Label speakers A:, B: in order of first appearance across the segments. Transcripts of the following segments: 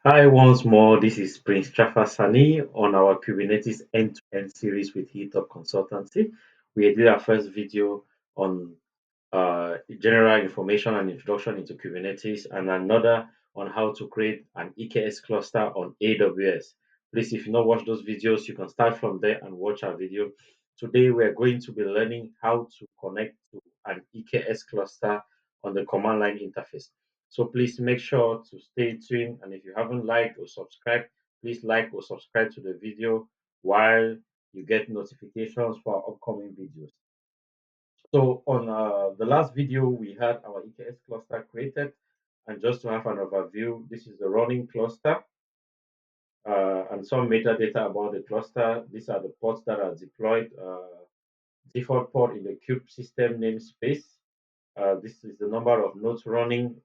A: Hi, once more. This is Prince Jaffa Sani on our Kubernetes end-to-end series with Hilltop Consultancy. We did our first video on general information and introduction into Kubernetes, and another on how to create an EKS cluster on AWS. Please, if you not watch those videos, you can start from there and watch our video. Today, we are going to be learning how to connect to an EKS cluster on the command line interface. So please make sure to stay tuned. And if you haven't liked or subscribed, please like or subscribe to the video while you get notifications for our upcoming videos. So on the last video, we had our EKS cluster created. And just to have an overview, this is the running cluster and some metadata about the cluster. These are the ports that are deployed. Default port in the kube system namespace. This is the number of nodes running,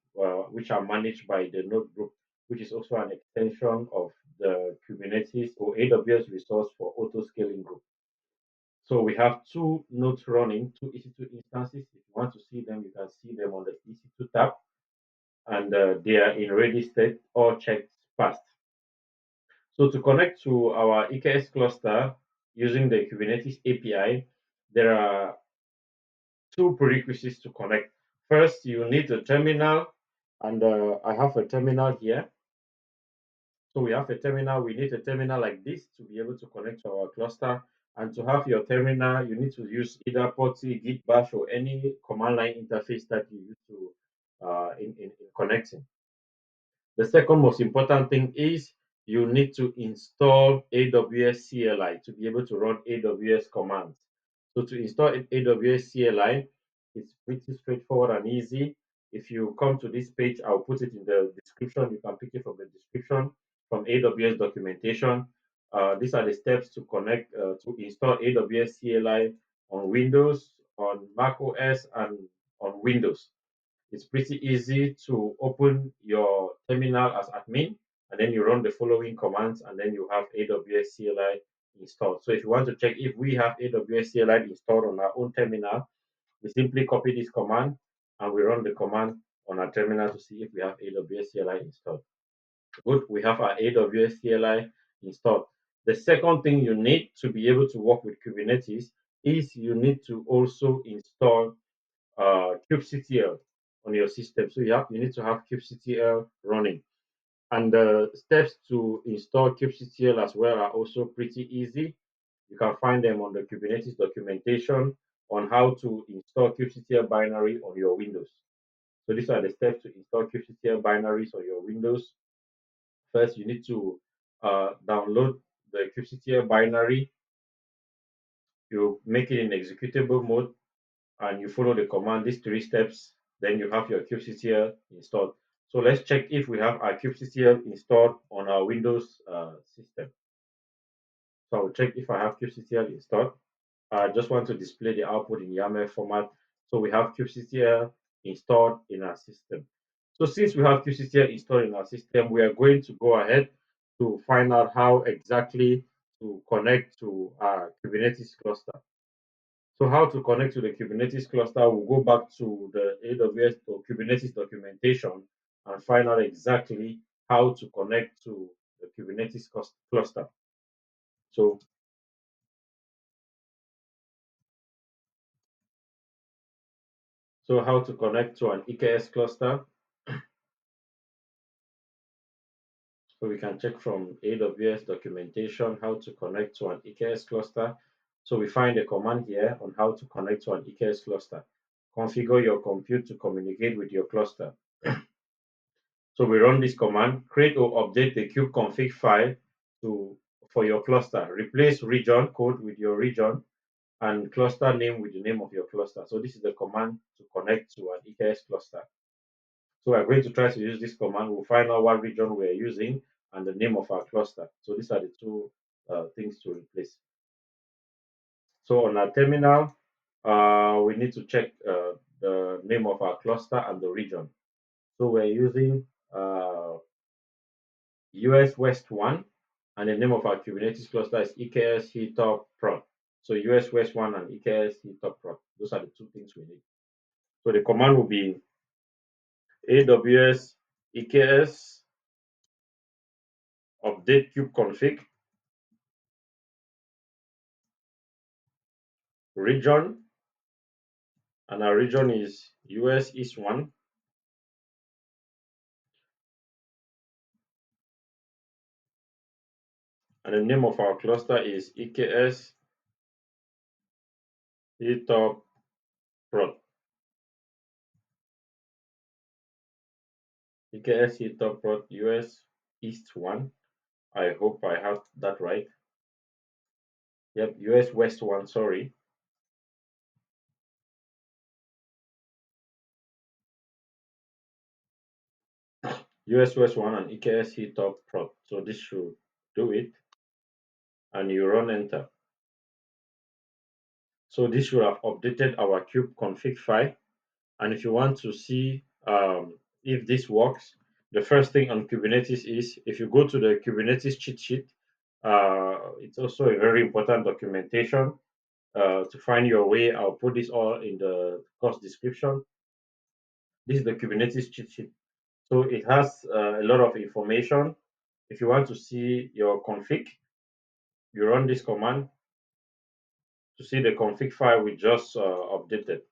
A: which are managed by the node group, which is also an extension of the Kubernetes or AWS resource for auto scaling group. So we have two nodes running, two EC2 instances. If you want to see them, you can see them on the EC2 tab, and they are in ready state or checked passed. So to connect to our EKS cluster using the Kubernetes API, there are two prerequisites to connect. First, you need a terminal, and I have a terminal here. So we have a terminal. We need a terminal like this to be able to connect to our cluster. And to have your terminal, you need to use either POTI, Git Bash, or any command line interface that you use to in connecting. The second most important thing is you need to install AWS CLI to be able to run AWS commands. So to install AWS CLI, it's pretty straightforward and easy. If you come to this page, I'll put it in the description. You can pick it from the description from AWS documentation. These are the steps to connect to install AWS CLI on Windows, on Mac OS, and on Windows. It's pretty easy to open your terminal as admin, and then you run the following commands, and then you have AWS CLI installed. So if you want to check if we have AWS CLI installed on our own terminal, we simply copy this command and we run the command on our terminal to see if we have AWS CLI installed. Good, we have our AWS CLI installed. The second thing you need to be able to work with Kubernetes is you need to also install kubectl on your system. So you need to have kubectl running. And the steps to install kubectl as well are also pretty easy. You can find them on the Kubernetes documentation on how to install kubectl binary on your Windows. So these are the steps to install kubectl binaries on your Windows. First, you need to download the kubectl binary. You make it in executable mode and you follow the command, these three steps, then you have your kubectl installed. So let's check if we have our kubectl installed on our Windows system. So I'll check if I have kubectl installed. I just want to display the output in YAML format. So we have kubectl installed in our system. So since we have kubectl installed in our system, we are going to go ahead to find out how exactly to connect to our Kubernetes cluster. So how to connect to the Kubernetes cluster, we'll go back to the AWS or Kubernetes documentation and find out exactly how to connect to the Kubernetes cluster. So, so how to connect to an EKS cluster. So we can check from AWS documentation how to connect to an EKS cluster. So we find a command here on how to connect to an EKS cluster. Configure your compute to communicate with your cluster. So we run this command, create or update the kubeconfig file to for your cluster. Replace region code with your region and cluster name with the name of your cluster. So this is the command to connect to an EKS cluster. So we're going to try to use this command. We'll find out what region we're using and the name of our cluster. So these are the two things to replace. So on our terminal, we need to check the name of our cluster and the region. So we're using US West 1, and the name of our Kubernetes cluster is EKS Hilltop Prod. So US West 1 and EKS Hilltop Prod. Those are the two things we need. So the command will be AWS EKS update kubeconfig, region, and our region is US East 1, and the name of our cluster is EKS Hilltop Prod. EKS Hilltop Prod US East 1. I hope I have that right. Yep, US West 1, sorry. US West 1 and EKS Hilltop Prod. So this should do it. And you run enter. So this should have updated our kube config file. And if you want to see if this works, the first thing on Kubernetes is if you go to the Kubernetes cheat sheet, it's also a very important documentation to find your way. I'll put this all in the course description. This is the Kubernetes cheat sheet. So it has a lot of information. If you want to see your config, you run this command to see the config file we just updated.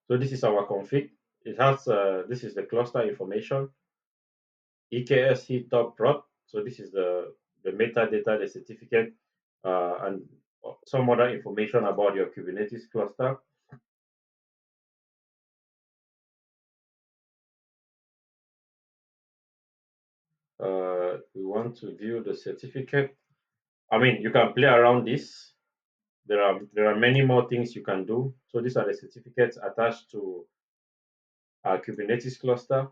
A: So this is our config. It has this is the cluster information, EKS heat top prod. So this is the metadata, the certificate, and some other information about your Kubernetes cluster. We want to view the certificate. I mean, you can play around this. There are many more things you can do. So these are the certificates attached to our Kubernetes cluster.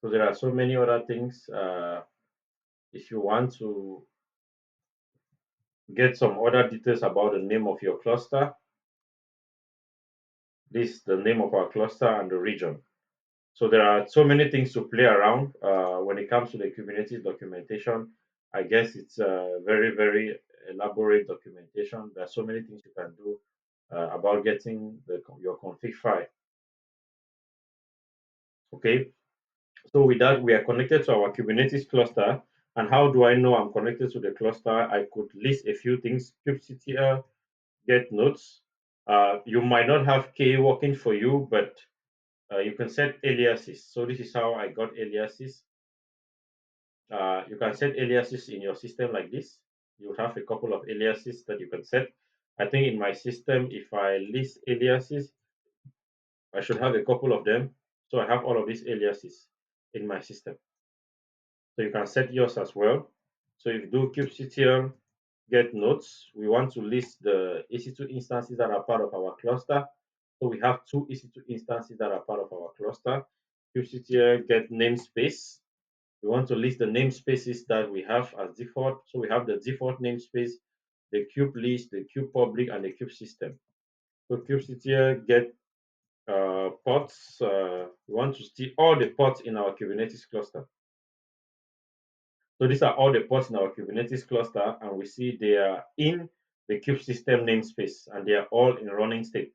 A: So there are so many other things. If you want to get some other details about the name of your cluster, this is the name of our cluster and the region. So there are so many things to play around when it comes to the Kubernetes documentation. I guess it's a very, very elaborate documentation. There are so many things you can do about getting your config file. Okay, so with that, we are connected to our Kubernetes cluster. And how do I know I'm connected to the cluster? I could list a few things: kubectl, get nodes. You might not have K working for you, but you can set aliases. So this is how I got aliases. You can set aliases in your system like this. You have a couple of aliases that you can set. I think in my system, if I list aliases, I should have a couple of them. So I have all of these aliases in my system. So you can set yours as well. So if you do kubectl get nodes, we want to list the EC2 instances that are part of our cluster. So we have two EC2 instances that are part of our cluster. kubectl get namespace. We want to list the namespaces that we have as default. So we have the default namespace, the kube list, the kube public, and the kube system. So kubectl get ports. We want to see all the ports in our Kubernetes cluster. So these are all the ports in our Kubernetes cluster, and we see they are in the kube system namespace, and they are all in running state.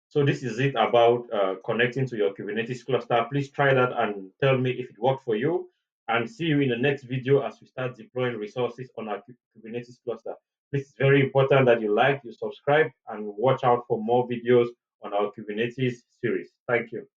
A: So this is it about connecting to your Kubernetes cluster. Please try that and tell me if it worked for you. And see you in the next video as we start deploying resources on our Kubernetes cluster. This is very important that you like, you subscribe, and watch out for more videos on our Kubernetes series. Thank you.